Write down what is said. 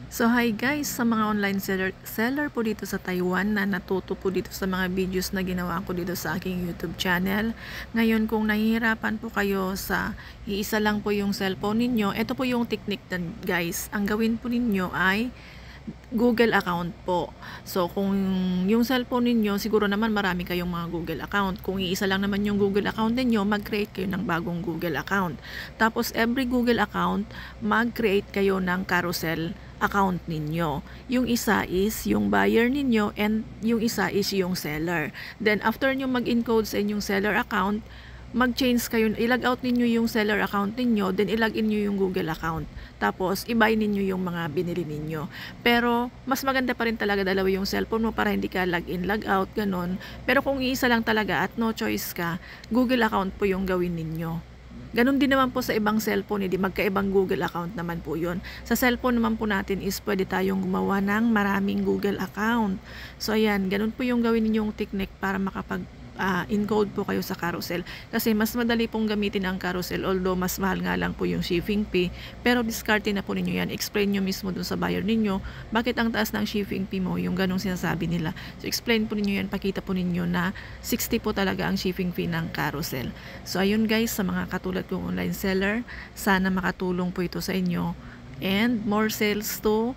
So hi guys, sa mga online seller po dito sa Taiwan na natuto po dito sa mga videos na ginawa ko dito sa aking YouTube channel. Ngayon kung nahihirapan po kayo sa iisa lang po yung cellphone ninyo, ito po yung technique na guys. Ang gawin po ninyo ay Google account po. So, kung yung cellphone ninyo, siguro naman marami kayong mga Google account. Kung iisa lang naman yung Google account ninyo, mag-create kayo ng bagong Google account. Tapos, every Google account, mag-create kayo ng carousel account ninyo. Yung isa is yung buyer ninyo and yung isa is yung seller. Then, after nyo mag-encode sa inyong seller account, mag-change kayo, i-log out ninyo yung seller account ninyo, then i-log in nyo yung Google account. Tapos, i-buy ninyo yung mga binili ninyo. Pero, mas maganda pa rin talaga dalawa yung cellphone mo para hindi ka log in, log out, ganun. Pero kung iisa lang talaga at no choice ka, Google account po yung gawin ninyo. Ganun din naman po sa ibang cellphone, hindi magkaibang Google account naman po yun. Sa cellphone naman po natin is pwede tayong gumawa ng maraming Google account. So, ayan, ganun po yung gawin ninyong technique para makapag encode po kayo sa carousel kasi mas madali pong gamitin ang carousel, although mas mahal nga lang po yung shipping fee, pero discarte na po ninyo yan. Explain nyo mismo dun sa buyer ninyo bakit ang taas ng shipping fee mo, yung ganong sinasabi nila. So explain po ninyo yan, pakita po ninyo na 60 po talaga ang shipping fee ng carousel. So ayun guys, sa mga katulad kong online seller, sana makatulong po ito sa inyo and more sales to